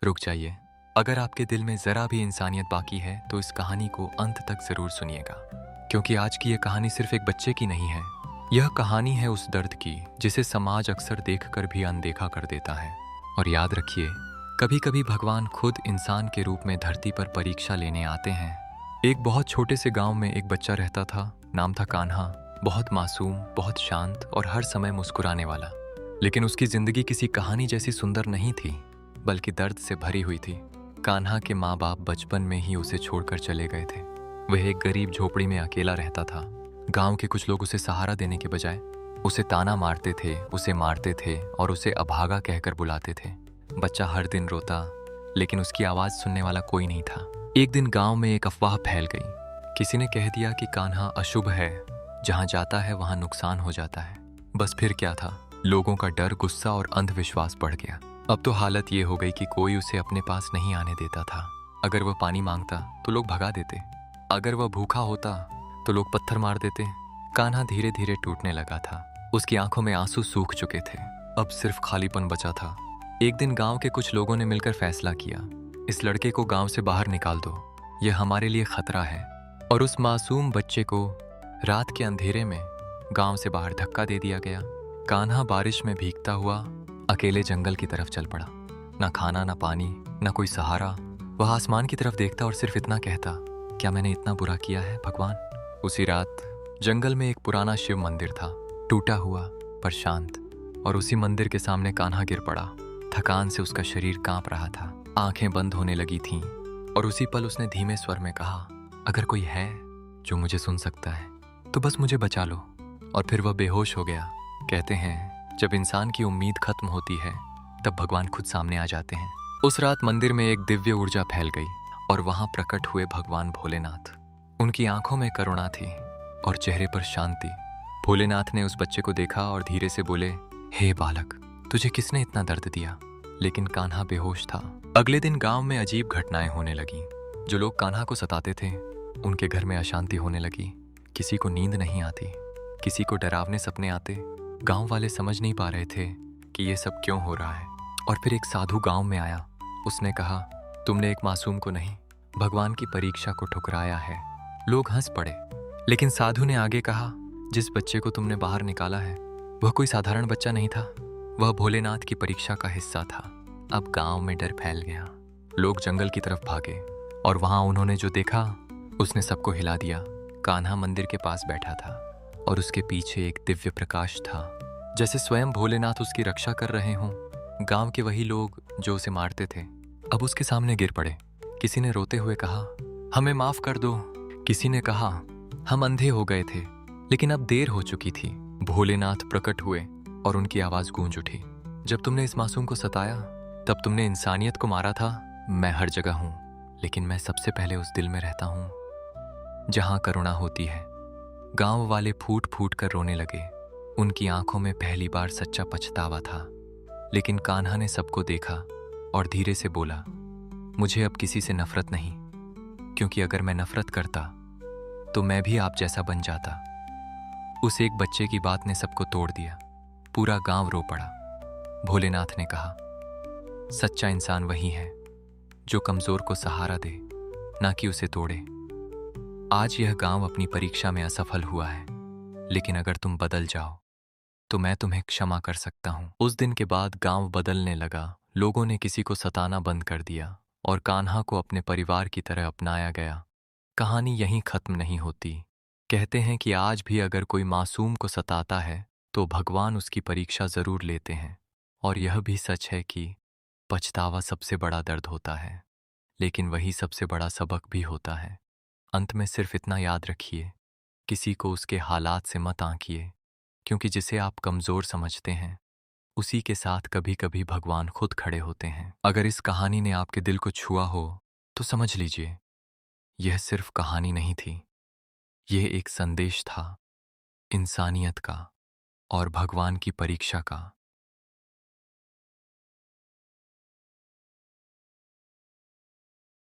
रुक जाइए। अगर आपके दिल में ज़रा भी इंसानियत बाकी है तो इस कहानी को अंत तक ज़रूर सुनिएगा, क्योंकि आज की ये कहानी सिर्फ एक बच्चे की नहीं है। यह कहानी है उस दर्द की जिसे समाज अक्सर देखकर भी अनदेखा कर देता है। और याद रखिए, कभी कभी भगवान खुद इंसान के रूप में धरती पर परीक्षा लेने आते हैं। एक बहुत छोटे से गांव में एक बच्चा रहता था। नाम था कान्हा। बहुत मासूम, बहुत शांत और हर समय मुस्कुराने वाला। लेकिन उसकी जिंदगी किसी कहानी जैसी सुंदर नहीं थी, बल्कि दर्द से भरी हुई थी। कान्हा के माँ बाप बचपन में ही उसे छोड़कर चले गए थे। वह एक गरीब झोपड़ी में अकेला रहता था। गांव के कुछ लोग उसे सहारा देने के बजाय उसे ताना मारते थे, उसे मारते थे और उसे अभागा कहकर बुलाते थे। बच्चा हर दिन रोता, लेकिन उसकी आवाज़ सुनने वाला कोई नहीं था। एक दिन गांव में एक अफवाह फैल गई। किसी ने कह दिया कि कान्हा अशुभ है, जहां जाता है वहां नुकसान हो जाता है। बस फिर क्या था, लोगों का डर, गुस्सा और अंधविश्वास बढ़ गया। अब तो हालत ये हो गई कि कोई उसे अपने पास नहीं आने देता था। अगर वह पानी मांगता तो लोग भगा देते, अगर वह भूखा होता तो लोग पत्थर मार देते। कान्हा धीरे धीरे टूटने लगा था। उसकी आंखों में आंसू सूख चुके थे। अब सिर्फ खालीपन बचा था। एक दिन गांव के कुछ लोगों ने मिलकर फैसला किया, इस लड़के को गांव से बाहर निकाल दो, यह हमारे लिए खतरा है। और उस मासूम बच्चे को रात के अंधेरे में गांव से बाहर धक्का दे दिया गया। कान्हा बारिश में भीगता हुआ अकेले जंगल की तरफ चल पड़ा। ना खाना, ना पानी, ना कोई सहारा। वह आसमान की तरफ देखता और सिर्फ इतना कहता, क्या मैंने इतना बुरा किया है भगवान। उसी रात जंगल में एक पुराना शिव मंदिर था, टूटा हुआ पर शांत। और उसी मंदिर के सामने कान्हा गिर पड़ा। थकान से उसका शरीर कांप रहा था, आंखें बंद होने लगी थीं। और उसी पल उसने धीमे स्वर में कहा, अगर कोई है जो मुझे सुन सकता है तो बस मुझे बचा लो। और फिर वह बेहोश हो गया। कहते हैं, जब इंसान की उम्मीद खत्म होती है तब भगवान खुद सामने आ जाते हैं। उस रात मंदिर में एक दिव्य ऊर्जा फैल गई और वहां प्रकट हुए भगवान भोलेनाथ। उनकी आंखों में करुणा थी और चेहरे पर शांति। भोलेनाथ ने उस बच्चे को देखा और धीरे से बोले, हे बालक, तुझे किसने इतना दर्द दिया। लेकिन कान्हा बेहोश था। अगले दिन गांव में अजीब घटनाएं होने लगी। जो लोग कान्हा को सताते थे उनके घर में अशांति होने लगी। किसी को नींद नहीं आती, किसी को डरावने सपने आते। गांव वाले समझ नहीं पा रहे थे कि ये सब क्यों हो रहा है। और फिर एक साधु गांव में आया। उसने कहा, तुमने एक मासूम को नहीं, भगवान की परीक्षा को ठुकराया है। लोग हंस पड़े। लेकिन साधु ने आगे कहा, जिस बच्चे को तुमने बाहर निकाला है वह कोई साधारण बच्चा नहीं था, वह भोलेनाथ की परीक्षा का हिस्सा था। अब गांव में डर फैल गया। लोग जंगल की तरफ भागे और वहां उन्होंने जो देखा उसने सबको हिला दिया। कान्हा मंदिर के पास बैठा था और उसके पीछे एक दिव्य प्रकाश था, जैसे स्वयं भोलेनाथ उसकी रक्षा कर रहे हों। गांव के वही लोग जो उसे मारते थे अब उसके सामने गिर पड़े। किसी ने रोते हुए कहा, हमें माफ कर दो। किसी ने कहा, हम अंधे हो गए थे लेकिन अब देर हो चुकी थी। भोलेनाथ प्रकट हुए और उनकी आवाज गूंज उठी, जब तुमने इस मासूम को सताया तब तुमने इंसानियत को मारा था। मैं हर जगह हूं, लेकिन मैं सबसे पहले उस दिल में रहता हूं जहां करुणा होती है। गांव वाले फूट फूट कर रोने लगे। उनकी आंखों में पहली बार सच्चा पछतावा था। लेकिन कान्हा ने सबको देखा और धीरे से बोला, मुझे अब किसी से नफरत नहीं, क्योंकि अगर मैं नफरत करता तो मैं भी आप जैसा बन जाता। उस एक बच्चे की बात ने सबको तोड़ दिया। पूरा गांव रो पड़ा। भोलेनाथ ने कहा, सच्चा इंसान वही है जो कमजोर को सहारा दे, ना कि उसे तोड़े। आज यह गांव अपनी परीक्षा में असफल हुआ है, लेकिन अगर तुम बदल जाओ तो मैं तुम्हें क्षमा कर सकता हूं। उस दिन के बाद गांव बदलने लगा। लोगों ने किसी को सताना बंद कर दिया और कान्हा को अपने परिवार की तरह अपनाया गया। कहानी यहीं खत्म नहीं होती। कहते हैं कि आज भी अगर कोई मासूम को सताता है तो भगवान उसकी परीक्षा जरूर लेते हैं। और यह भी सच है कि पछतावा सबसे बड़ा दर्द होता है, लेकिन वही सबसे बड़ा सबक भी होता है। अंत में सिर्फ इतना याद रखिए, किसी को उसके हालात से मत आंकिए, क्योंकि जिसे आप कमजोर समझते हैं उसी के साथ कभी कभी भगवान खुद खड़े होते हैं। अगर इस कहानी ने आपके दिल को छुआ हो तो समझ लीजिए, यह सिर्फ कहानी नहीं थी, यह एक संदेश था, इंसानियत का और भगवान की परीक्षा का।